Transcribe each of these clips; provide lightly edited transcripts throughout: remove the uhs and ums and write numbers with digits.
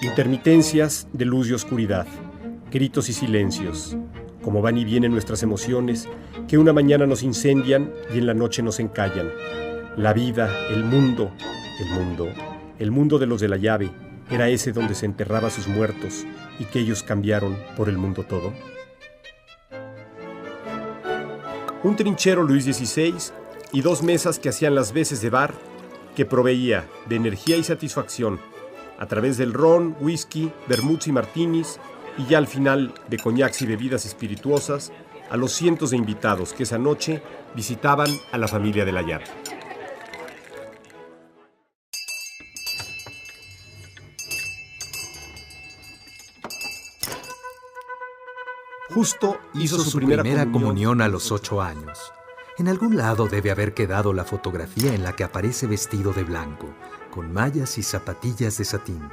Intermitencias de luz y oscuridad, gritos y silencios, como van y vienen nuestras emociones, que una mañana nos incendian y en la noche nos encallan. La vida, el mundo de los de la llave, era ese donde se enterraba a sus muertos y que ellos cambiaron por el mundo todo. Un trinchero Luis XVI y 2 mesas que hacían las veces de bar, que proveía de energía y satisfacción a través del ron, whisky, vermuts y martinis, y ya al final de coñacs y bebidas espirituosas, a los cientos de invitados que esa noche visitaban a la familia de la llave. Justo hizo su primera comunión a los 8 años. En algún lado debe haber quedado la fotografía en la que aparece vestido de blanco, con mallas y zapatillas de satín,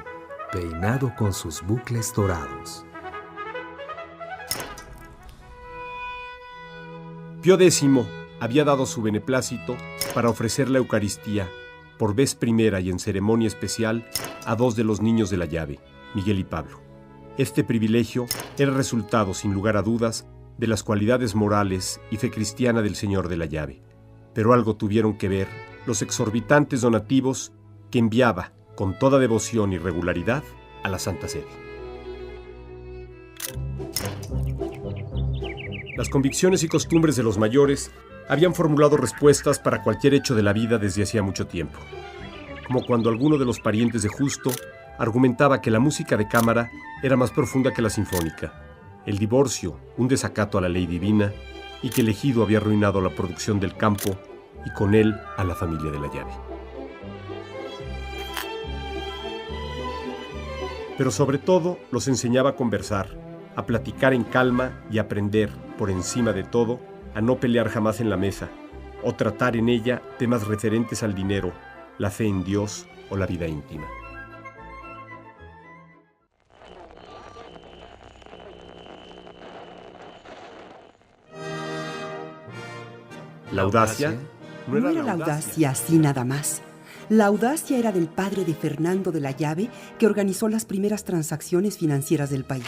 peinado con sus bucles dorados. Pío X había dado su beneplácito para ofrecer la Eucaristía, por vez primera y en ceremonia especial, a 2 de los niños de la llave, Miguel y Pablo. Este privilegio era resultado, sin lugar a dudas, de las cualidades morales y fe cristiana del Señor de la llave. Pero algo tuvieron que ver los exorbitantes donativos que enviaba con toda devoción y regularidad a la Santa Sede. Las convicciones y costumbres de los mayores habían formulado respuestas para cualquier hecho de la vida desde hacía mucho tiempo, como cuando alguno de los parientes de Justo argumentaba que la música de cámara era más profunda que la sinfónica, el divorcio un desacato a la ley divina y que el ejido había arruinado la producción del campo y con él a la familia de la llave. Pero sobre todo los enseñaba a conversar, a platicar en calma y a aprender, por encima de todo, a no pelear jamás en la mesa o tratar en ella temas referentes al dinero, la fe en Dios o la vida íntima. La audacia no era la audacia así nada más. La audacia era del padre de Fernando de la Llave, que organizó las primeras transacciones financieras del país.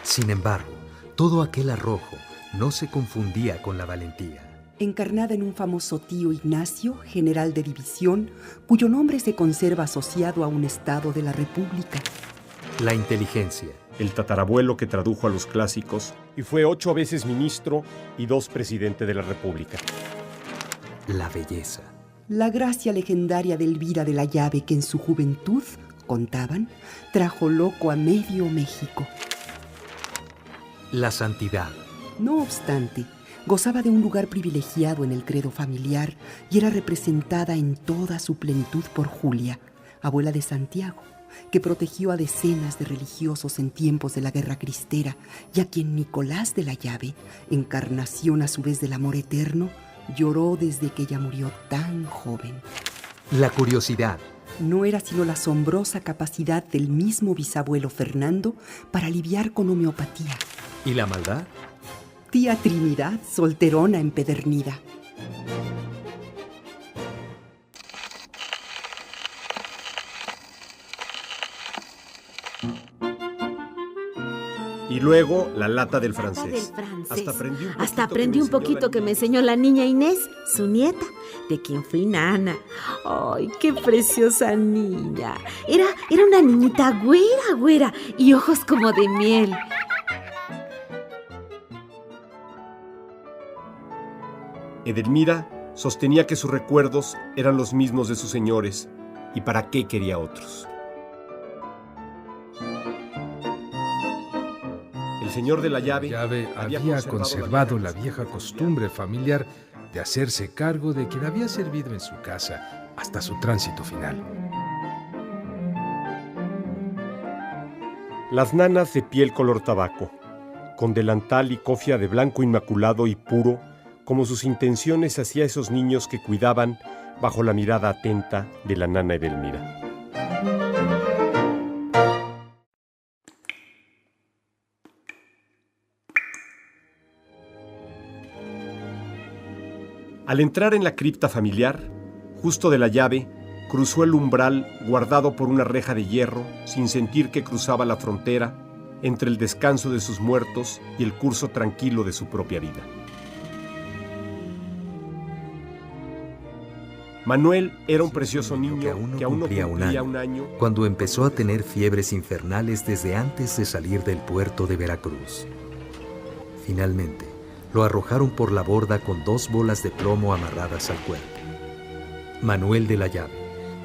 Sin embargo, todo aquel arrojo no se confundía con la valentía. Encarnada en un famoso tío Ignacio, general de división, cuyo nombre se conserva asociado a un estado de la República. La inteligencia. El tatarabuelo que tradujo a los clásicos y fue 8 veces ministro y 2 presidente de la República. La belleza. La gracia legendaria de Elvira de la Llave, que en su juventud, contaban, trajo loco a medio México. La santidad. No obstante, gozaba de un lugar privilegiado en el credo familiar y era representada en toda su plenitud por Julia, abuela de Santiago, que protegió a decenas de religiosos en tiempos de la Guerra Cristera y a quien Nicolás de la Llave, encarnación a su vez del amor eterno, lloró desde que ella murió tan joven. La curiosidad. No era sino la asombrosa capacidad del mismo bisabuelo Fernando para aliviar con homeopatía. ¿Y la maldad? Tía Trinidad, solterona empedernida. Y luego la lata del francés. Hasta aprendí un poquito que me enseñó la niña Inés, su nieta, de quien fui nana. ¡Ay, qué preciosa niña! Era una niñita güera, y ojos como de miel. Edelmira sostenía que sus recuerdos eran los mismos de sus señores, y para qué quería otros. El señor de la llave había conservado la vieja costumbre familiar de hacerse cargo de quien había servido en su casa hasta su tránsito final. Las nanas de piel color tabaco, con delantal y cofia de blanco inmaculado y puro, como sus intenciones hacia esos niños que cuidaban bajo la mirada atenta de la nana Edelmira. Al entrar en la cripta familiar, Justo de la Llave cruzó el umbral guardado por una reja de hierro sin sentir que cruzaba la frontera entre el descanso de sus muertos y el curso tranquilo de su propia vida. Manuel era un precioso niño que aún no cumplía un año cuando empezó a tener fiebres infernales desde antes de salir del puerto de Veracruz. Finalmente, lo arrojaron por la borda con 2 bolas de plomo amarradas al cuerpo. Manuel de la Llave,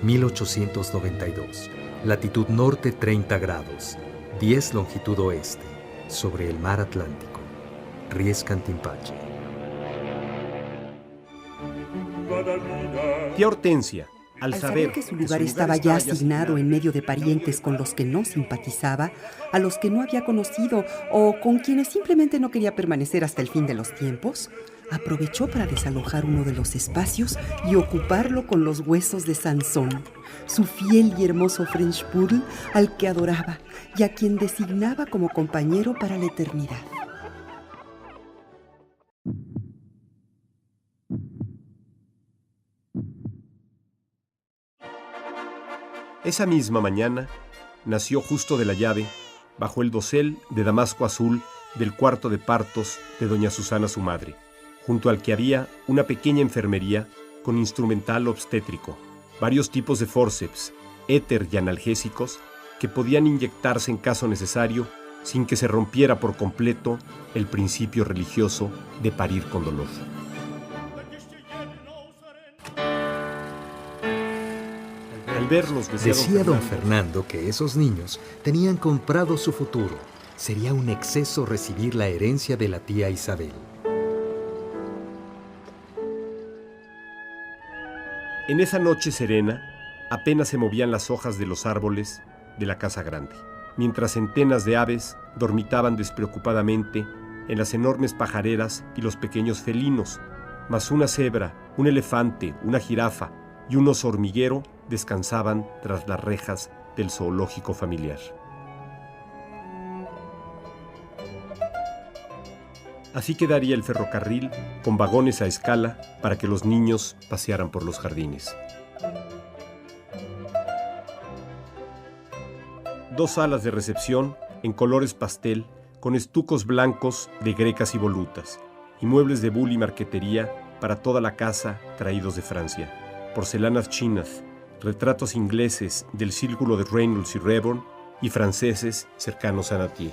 1892, latitud norte 30 grados, 10 longitud oeste, sobre el mar Atlántico, Ries Cantimpache. Tía Hortensia, Al saber que su lugar estaba ya asignado en medio de parientes con los que no simpatizaba, a los que no había conocido o con quienes simplemente no quería permanecer hasta el fin de los tiempos, aprovechó para desalojar uno de los espacios y ocuparlo con los huesos de Sansón, su fiel y hermoso French Poodle al que adoraba y a quien designaba como compañero para la eternidad. Esa misma mañana nació Justo de la Llave bajo el dosel de damasco azul del cuarto de partos de doña Susana su madre, junto al que había una pequeña enfermería con instrumental obstétrico, varios tipos de fórceps, éter y analgésicos que podían inyectarse en caso necesario sin que se rompiera por completo el principio religioso de parir con dolor. Al ver los Decía don Fernando que esos niños tenían comprado su futuro. Sería un exceso recibir la herencia de la tía Isabel. En esa noche serena, apenas se movían las hojas de los árboles de la casa grande, mientras centenas de aves dormitaban despreocupadamente en las enormes pajareras y los pequeños felinos, mas una cebra, un elefante, una jirafa y un oso hormiguero descansaban tras las rejas del zoológico familiar. Así quedaría el ferrocarril con vagones a escala para que los niños pasearan por los jardines. 2 salas de recepción en colores pastel con estucos blancos de grecas y volutas y muebles de bull y marquetería para toda la casa traídos de Francia, porcelanas chinas, retratos ingleses del círculo de Reynolds y Reborn y franceses cercanos a Nattier.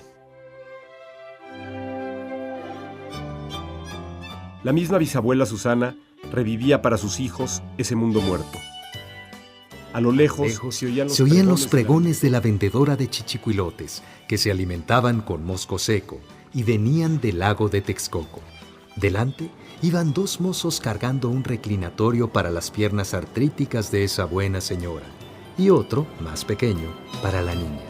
La misma bisabuela Susana revivía para sus hijos ese mundo muerto. A lo lejos se oían los pregones de la vendedora de chichicuilotes, que se alimentaban con mosco seco y venían del lago de Texcoco. Delante iban 2 mozos cargando un reclinatorio para las piernas artríticas de esa buena señora y otro, más pequeño, para la niña.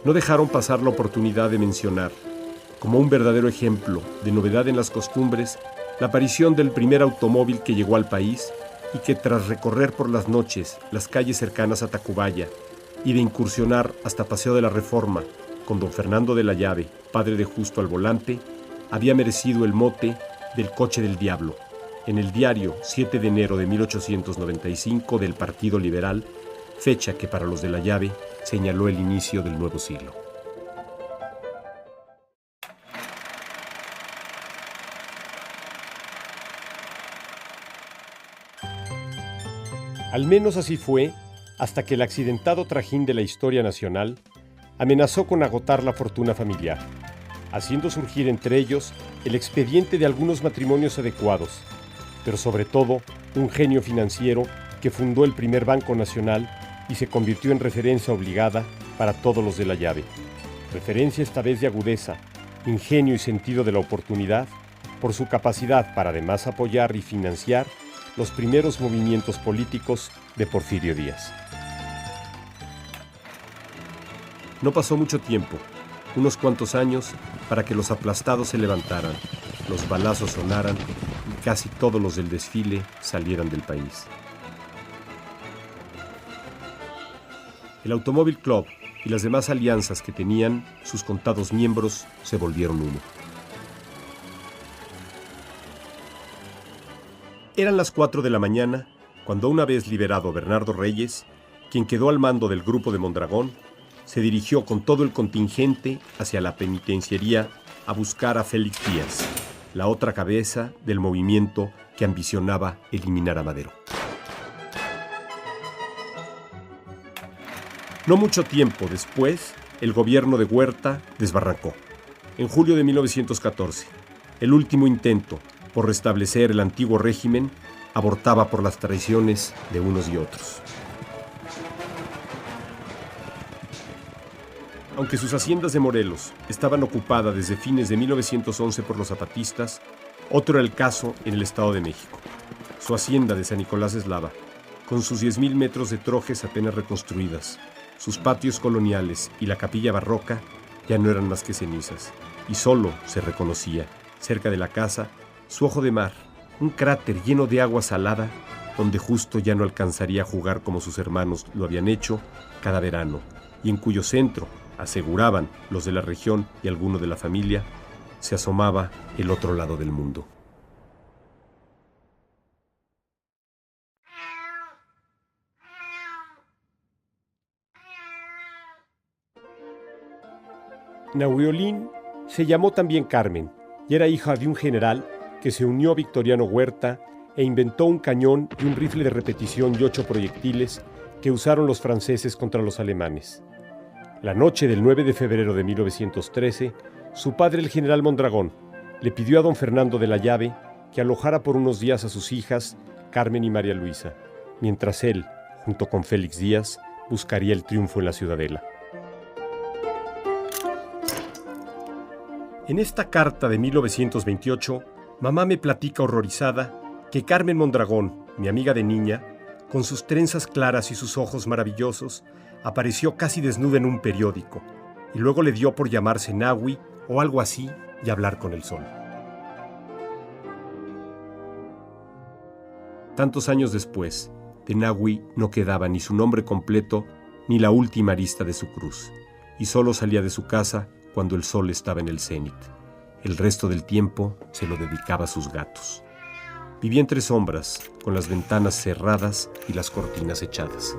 No dejaron pasar la oportunidad de mencionar, como un verdadero ejemplo de novedad en las costumbres, la aparición del primer automóvil que llegó al país y que tras recorrer por las noches las calles cercanas a Tacubaya y de incursionar hasta Paseo de la Reforma con don Fernando de la Llave, padre de Justo al volante, había merecido el mote del coche del diablo, en el diario 7 de enero de 1895 del Partido Liberal, fecha que para los de la Llave señaló el inicio del nuevo siglo. Al menos así fue hasta que el accidentado trajín de la historia nacional amenazó con agotar la fortuna familiar, haciendo surgir entre ellos el expediente de algunos matrimonios adecuados, pero sobre todo un genio financiero que fundó el primer Banco Nacional y se convirtió en referencia obligada para todos los de la Llave. Referencia esta vez de agudeza, ingenio y sentido de la oportunidad, por su capacidad para además apoyar y financiar los primeros movimientos políticos de Porfirio Díaz. No pasó mucho tiempo, unos cuantos años, para que los aplastados se levantaran, los balazos sonaran y casi todos los del desfile salieran del país. El Automóvil Club y las demás alianzas que tenían sus contados miembros se volvieron uno. Eran las 4 de la mañana cuando, una vez liberado Bernardo Reyes, quien quedó al mando del grupo de Mondragón, se dirigió con todo el contingente hacia la penitenciaría a buscar a Félix Díaz, la otra cabeza del movimiento que ambicionaba eliminar a Madero. No mucho tiempo después, el gobierno de Huerta desbarrancó. En julio de 1914, el último intento por restablecer el antiguo régimen abortaba por las traiciones de unos y otros. Aunque sus haciendas de Morelos estaban ocupadas desde fines de 1911 por los zapatistas, otro era el caso en el Estado de México. Su hacienda de San Nicolás de Eslava, con sus 10,000 metros de trojes apenas reconstruidas, sus patios coloniales y la capilla barroca, ya no eran más que cenizas, y solo se reconocía, cerca de la casa, su ojo de mar, un cráter lleno de agua salada, donde justo ya no alcanzaría a jugar como sus hermanos lo habían hecho cada verano, y en cuyo centro, aseguraban los de la región y algunos de la familia, se asomaba el otro lado del mundo. Nahuiolín se llamó también Carmen y era hija de un general que se unió a Victoriano Huerta e inventó un cañón y un rifle de repetición y 8 proyectiles que usaron los franceses contra los alemanes. La noche del 9 de febrero de 1913, su padre, el general Mondragón, le pidió a don Fernando de la Llave que alojara por unos días a sus hijas, Carmen y María Luisa, mientras él, junto con Félix Díaz, buscaría el triunfo en la Ciudadela. En esta carta de 1928, mamá me platica horrorizada que Carmen Mondragón, mi amiga de niña, con sus trenzas claras y sus ojos maravillosos, apareció casi desnuda en un periódico, y luego le dio por llamarse Nahui o algo así y hablar con el sol. Tantos años después, de Nahui no quedaba ni su nombre completo ni la última arista de su cruz, y solo salía de su casa cuando el sol estaba en el cenit. El resto del tiempo se lo dedicaba a sus gatos. Vivía entre sombras, con las ventanas cerradas y las cortinas echadas.